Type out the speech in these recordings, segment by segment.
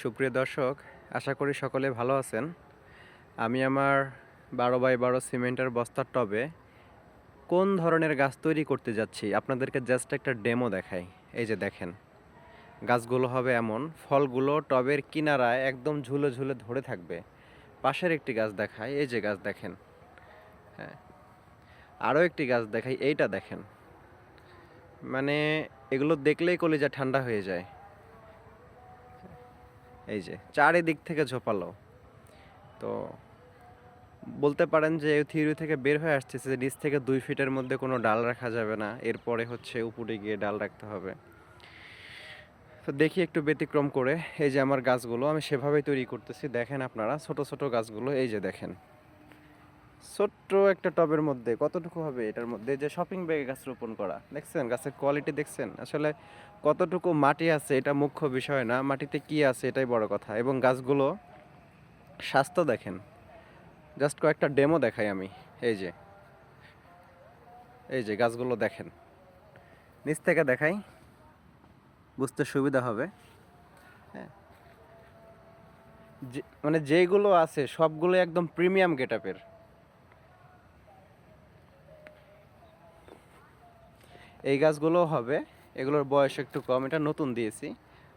সুপ্রিয় দর্শক, আশা করি সকলে ভালো আছেন। আমি আমার 12x12 সিমেন্টের বস্তার টবে কোন ধরনের গাছ তৈরি করতে যাচ্ছি আপনাদেরকে জাস্ট একটা ডেমো দেখাই। এই যে দেখেন, গাছগুলো হবে এমন, ফলগুলো টবের কিনারায় একদম ঝুলে ঝুলে ধরে থাকবে। পাশের একটি গাছ দেখাই, এই যে গাছ দেখেন। হ্যাঁ, আরও একটি গাছ দেখাই, এইটা দেখেন। মানে এগুলো দেখলেই কলিজা ঠান্ডা হয়ে যায়। এই যে চারিদিক থেকে ঝোপালো। তো বলতে পারেন যে থিওরি থেকে বের হয়ে আসতেছে যে নিচ থেকে 2 ফিটের মধ্যে কোনো ডাল রাখা যাবে না, এরপরে হচ্ছে উপরে গিয়ে ডাল রাখতে হবে। তো দেখি একটু ব্যতিক্রম করে, এই যে আমার গাছগুলো আমি সেভাবেই তৈরি করতেছি। দেখেন আপনারা ছোট ছোট গাছগুলো, এই যে দেখেন ছোট্ট একটা টবের মধ্যে কতটুকু হবে, এটার মধ্যে যে শপিং ব্যাগে গাছ রোপণ করা, দেখছেন গাছের কোয়ালিটি দেখছেন। আসলে কতটুকু মাটি আছে এটা মুখ্য বিষয় না, মাটিতে কি আছে এটাই বড় কথা। এবং গাছগুলো স্বাস্থ্য দেখেন, জাস্ট কয়েকটা ডেমো দেখাই আমি। এই যে এই যে গাছগুলো দেখেন, নিচ থেকে দেখাই, বুঝতে সুবিধা হবে। হ্যাঁ, মানে যেইগুলো আছে সবগুলো একদম প্রিমিয়াম গেটআপের। এই গাছগুলো হবে, এগুলোর বয়স একটু কম, এটা নতুন দিয়েছি।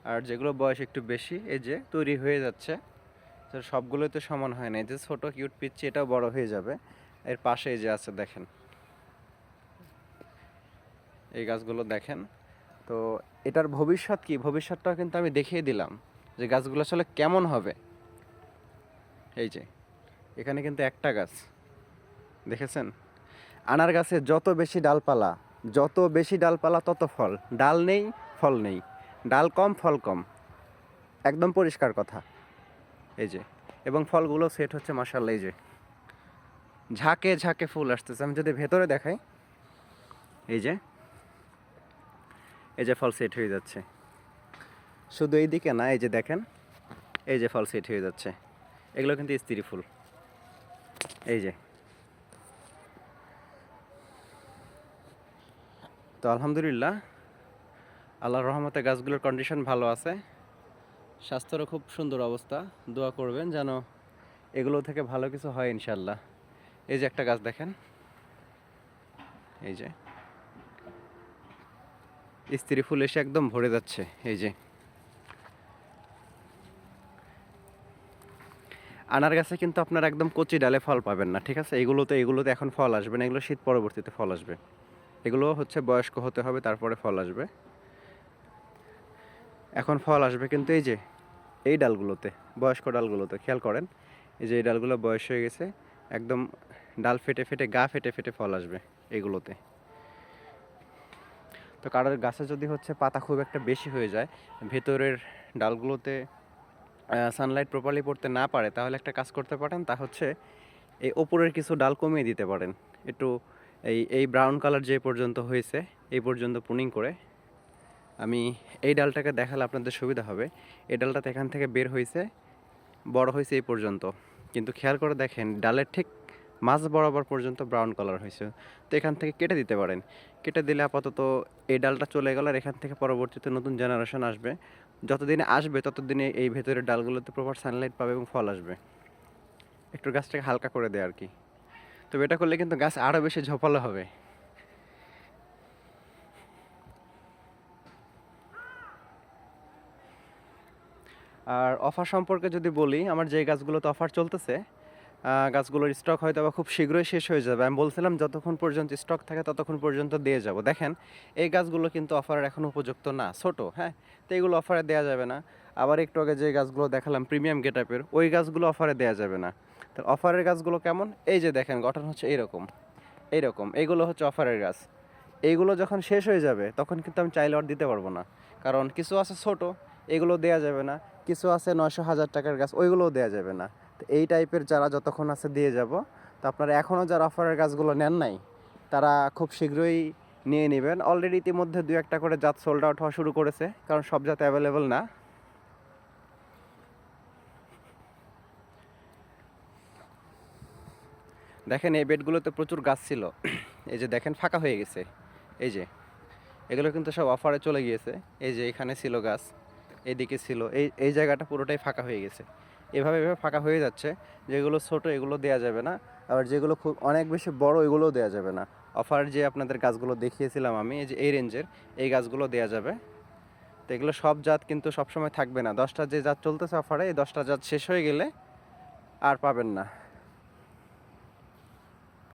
আর যেগুলো বয়স একটু বেশি, এই যে তৈরি হয়ে যাচ্ছে। তো সবগুলোই তো সমান হয় না, এই যে ছোটো কিউট পিচ্ছি এটাও বড় হয়ে যাবে। এর পাশে এই যে আছে দেখেন, এই গাছগুলো দেখেন। তো এটার ভবিষ্যৎ কি, ভবিষ্যৎটাও কিন্তু আমি দেখিয়ে দিলাম যে গাছগুলো আসলে কেমন হবে। এই যে এখানে কিন্তু একটা গাছ দেখেছেন। আনার গাছে যত বেশি ডালপালা তত ফল। ডাল নেই, ফল নেই। ডাল কম, ফল কম, একদম পরিষ্কার কথা। এই যে, এবং ফলগুলো সেট হচ্ছে মাশাআল্লাহ। এই যে ঝাঁকে ঝাঁকে ফুল আসতেছে। আমি যদি ভেতরে দেখাই, এই যে এই যে ফল সেট হয়ে যাচ্ছে। শুধু এই দিকে না, এই যে দেখেন, এই যে ফল সেট হয়ে যাচ্ছে। এগুলো কিন্তু স্ত্রী ফুল। এই যে, তো আলহামদুলিল্লাহ, আল্লাহর রহমতে গাছগুলোর কন্ডিশন ভালো আছে, স্বাস্থ্যেরও খুব সুন্দর অবস্থা। দোয়া করবেন যেন এগুলো থেকে ভালো কিছু হয় ইনশাল্লাহ। এই যে একটা গাছ দেখেন, এই যে স্ত্রী ফুল এসে একদম ভরে যাচ্ছে। এই যে আনার গাছে কিন্তু আপনার একদম কচি ডালে ফল পাবেন না, ঠিক আছে। এগুলোতে এখন ফল আসবে না, এগুলো শীত পরবর্তীতে ফল আসবে। এগুলো হচ্ছে বয়স্ক হতে হবে, তারপরে ফল আসবে। এখন ফল আসবে কিন্তু এই যে এই ডালগুলোতে, বয়স্ক ডালগুলোতে খেয়াল করেন, এই যে এই ডালগুলো বয়স হয়ে গেছে, একদম ডাল ফেটে ফেটে, গা ফেটে ফেটে ফল আসবে এগুলোতে। তো কারোর গাছে যদি হচ্ছে পাতা খুব একটা বেশি হয়ে যায়, ভেতরের ডালগুলোতে সানলাইট প্রপারলি পড়তে না পারে, তাহলে একটা কাজ করতে পারেন, তা হচ্ছে এই ওপরের কিছু ডাল কমিয়ে দিতে পারেন একটু। এই ব্রাউন কালার যে পর্যন্ত হয়েছে এই পর্যন্ত প্রুনিং করে, আমি এই ডালটাকে দেখালে আপনাদের সুবিধা হবে। এই ডালটাতে এখান থেকে বের হয়েছে, বড় হয়েছে এই পর্যন্ত, কিন্তু খেয়াল করে দেখেন ডালের ঠিক মাঝ বরাবর পর্যন্ত ব্রাউন কালার হয়েছে। তো এখান থেকে কেটে দিতে পারেন। কেটে দিলে আপাতত এই ডালটা চলে গেল, আর এখান থেকে পরবর্তীতে নতুন জেনারেশন আসবে। যতদিনে আসবে ততদিনে এই ভেতরের ডালগুলোতে প্রপার সানলাইট পাবে এবং ফল আসবে। একটু গাছটাকে হালকা করে দেয় আর কি। তবে এটা করলে কিন্তু গাছ আরও বেশি ঝোপালো হবে। আর অফার সম্পর্কে যদি বলি, আমার যে গাছগুলোতে অফার চলতেছে, গাছগুলোর স্টক হয়তো বা খুব শীঘ্রই শেষ হয়ে যাবে। আমি বলছিলাম যতক্ষণ পর্যন্ত স্টক থাকে ততক্ষণ পর্যন্ত দিয়ে যাব। দেখেন এই গাছগুলো কিন্তু অফারের এখন উপযুক্ত না, ছোট। হ্যাঁ, তো এইগুলো অফারে দেওয়া যাবে না। আবার একটু আগে যে গাছগুলো দেখালাম প্রিমিয়াম গেটআপের, ওই গাছগুলো অফারে দেওয়া যাবে না। তো অফারের গাছগুলো কেমন, এই যে দেখেন গঠন হচ্ছে এইরকম এইরকম, এইগুলো হচ্ছে অফারের গাছ। এইগুলো যখন শেষ হয়ে যাবে তখন কিন্তু আমি চাইলে আর দিতে পারবো না, কারণ কিছু আছে ছোট, এগুলো দেয়া যাবে না। কিছু আছে 900-1000 টাকার গাছ, ওইগুলোও দেওয়া যাবে না। তো এই টাইপের যারা যতক্ষণ আছে দিয়ে যাব। তো আপনারা এখনও যারা অফারের গাছগুলো নেন নাই, তারা খুব শীঘ্রই নিয়ে নেবেন। অলরেডি ইতিমধ্যে 2-1টা করে জাত সোল্ড আউট হওয়া শুরু করেছে, কারণ সব জাত অ্যাভেলেবল না। দেখেন এই বেডগুলোতে প্রচুর গাছ ছিল, এই যে দেখেন ফাঁকা হয়ে গেছে। এই যে এগুলো কিন্তু সব অফারে চলে গিয়েছে। এই যে এখানে ছিল গাছ, এদিকে ছিল, এই জায়গাটা পুরোটাই ফাঁকা হয়ে গেছে। এভাবে ফাঁকা হয়ে যাচ্ছে। যেগুলো ছোট এগুলো দেয়া যাবে না, আবার যেগুলো খুব অনেক বেশি বড় এগুলোও দেয়া যাবে না। অফার যে আপনাদের গাছগুলো দেখিয়েছিলাম আমি, এই যে এই রেঞ্জের এই গাছগুলো দেয়া যাবে। তো এগুলো সব জাত কিন্তু সবসময় থাকবে না। 10টা যে জাত চলতেছে অফারে, এই 10টা জাত শেষ হয়ে গেলে আর পাবেন না।